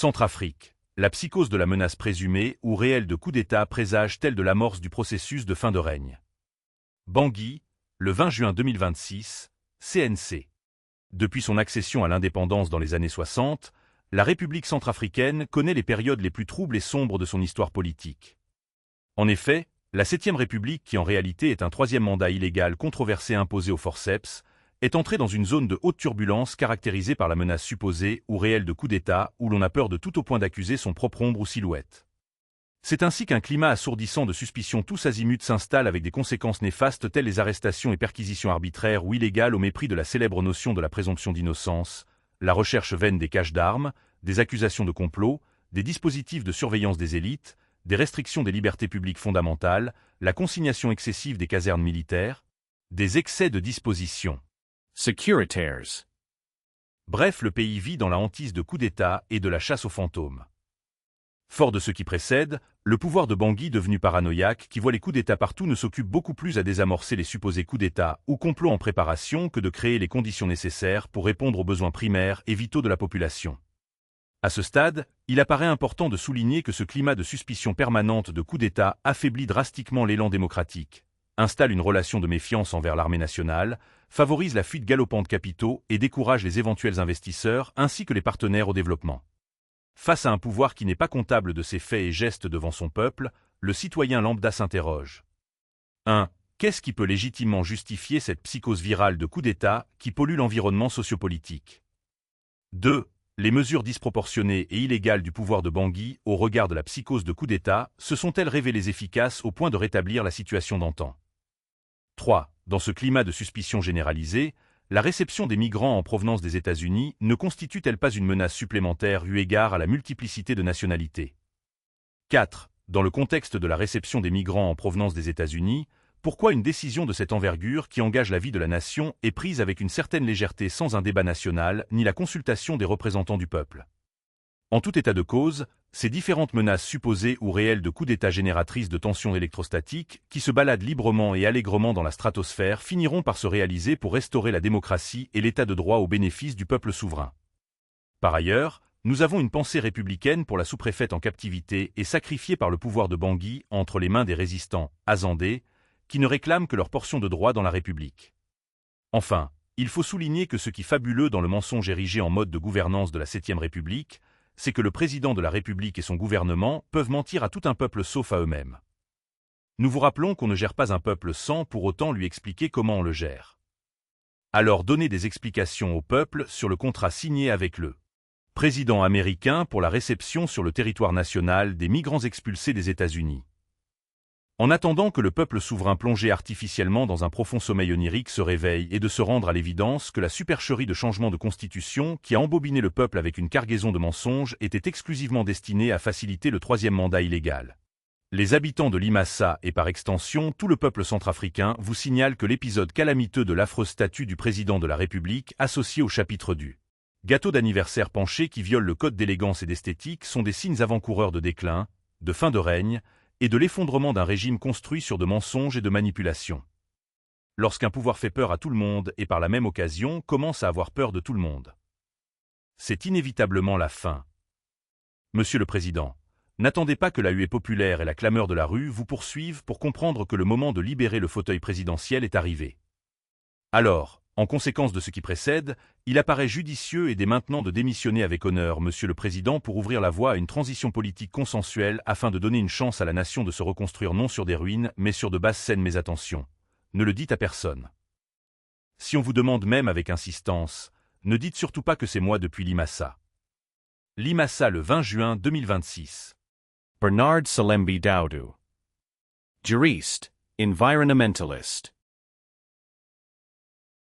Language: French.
Centrafrique. La psychose de la menace présumée ou réelle de coup d'État présage-t-elle de l'amorce du processus de fin de règne? Bangui, le 20 juin 2026, CNC. Depuis son accession à l'indépendance dans les années 60, la République centrafricaine connaît les périodes les plus troubles et sombres de son histoire politique. En effet, la 7e République, qui en réalité est un troisième mandat illégal controversé imposé au forceps, est entrée dans une zone de haute turbulence caractérisée par la menace supposée ou réelle de coup d'État où l'on a peur de tout au point d'accuser son propre ombre ou silhouette. C'est ainsi qu'un climat assourdissant de suspicion tous azimuts s'installe avec des conséquences néfastes telles les arrestations et perquisitions arbitraires ou illégales au mépris de la célèbre notion de la présomption d'innocence, la recherche vaine des caches d'armes, des accusations de complot, des dispositifs de surveillance des élites, des restrictions des libertés publiques fondamentales, la consignation excessive des casernes militaires, des excès de dispositions. Securitaires. Bref, le pays vit dans la hantise de coups d'État et de la chasse aux fantômes. Fort de ce qui précède, le pouvoir de Bangui devenu paranoïaque qui voit les coups d'État partout ne s'occupe beaucoup plus à désamorcer les supposés coups d'État ou complots en préparation que de créer les conditions nécessaires pour répondre aux besoins primaires et vitaux de la population. À ce stade, il apparaît important de souligner que ce climat de suspicion permanente de coups d'État affaiblit drastiquement l'élan démocratique, installe une relation de méfiance envers l'armée nationale, favorise la fuite galopante de capitaux et décourage les éventuels investisseurs ainsi que les partenaires au développement. Face à un pouvoir qui n'est pas comptable de ses faits et gestes devant son peuple, le citoyen lambda s'interroge. 1. Qu'est-ce qui peut légitimement justifier cette psychose virale de coup d'État qui pollue l'environnement sociopolitique? 2. Les mesures disproportionnées et illégales du pouvoir de Bangui au regard de la psychose de coup d'État se sont-elles révélées efficaces au point de rétablir la situation d'antan? 3. Dans ce climat de suspicion généralisée, la réception des migrants en provenance des États-Unis ne constitue-t-elle pas une menace supplémentaire eu égard à la multiplicité de nationalités? 4. Dans le contexte de la réception des migrants en provenance des États-Unis, pourquoi une décision de cette envergure qui engage la vie de la nation est prise avec une certaine légèreté sans un débat national ni la consultation des représentants du peuple? En tout état de cause, ces différentes menaces supposées ou réelles de coups d'État génératrices de tensions électrostatiques qui se baladent librement et allègrement dans la stratosphère finiront par se réaliser pour restaurer la démocratie et l'état de droit au bénéfice du peuple souverain. Par ailleurs, nous avons une pensée républicaine pour la sous-préfète en captivité et sacrifiée par le pouvoir de Bangui entre les mains des résistants, azandés, qui ne réclament que leur portion de droit dans la République. Enfin, il faut souligner que ce qui est fabuleux dans le mensonge érigé en mode de gouvernance de la 7e République, c'est que le président de la République et son gouvernement peuvent mentir à tout un peuple sauf à eux-mêmes. Nous vous rappelons qu'on ne gère pas un peuple sans pour autant lui expliquer comment on le gère. Alors donnez des explications au peuple sur le contrat signé avec le président américain pour la réception sur le territoire national des migrants expulsés des États-Unis. En attendant que le peuple souverain plongé artificiellement dans un profond sommeil onirique se réveille et de se rendre à l'évidence que la supercherie de changement de constitution qui a embobiné le peuple avec une cargaison de mensonges était exclusivement destinée à faciliter le troisième mandat illégal. Les habitants de Limassa et par extension tout le peuple centrafricain vous signalent que l'épisode calamiteux de l'affreuse statue du président de la République associé au chapitre du gâteau d'anniversaire penché qui viole le code d'élégance et d'esthétique sont des signes avant-coureurs de déclin, de fin de règne, et de l'effondrement d'un régime construit sur de mensonges et de manipulations. Lorsqu'un pouvoir fait peur à tout le monde et par la même occasion commence à avoir peur de tout le monde, c'est inévitablement la fin. Monsieur le Président, n'attendez pas que la huée populaire et la clameur de la rue vous poursuivent pour comprendre que le moment de libérer le fauteuil présidentiel est arrivé. Alors, en conséquence de ce qui précède, il apparaît judicieux et dès maintenant de démissionner avec honneur, Monsieur le Président, pour ouvrir la voie à une transition politique consensuelle afin de donner une chance à la nation de se reconstruire non sur des ruines, mais sur de basses scènes. Mais attention, ne le dites à personne. Si on vous demande même avec insistance, ne dites surtout pas que c'est moi depuis Limassa. Limassa le 20 juin 2026. Bernard Salembi Daudou. Juriste, environmentalist.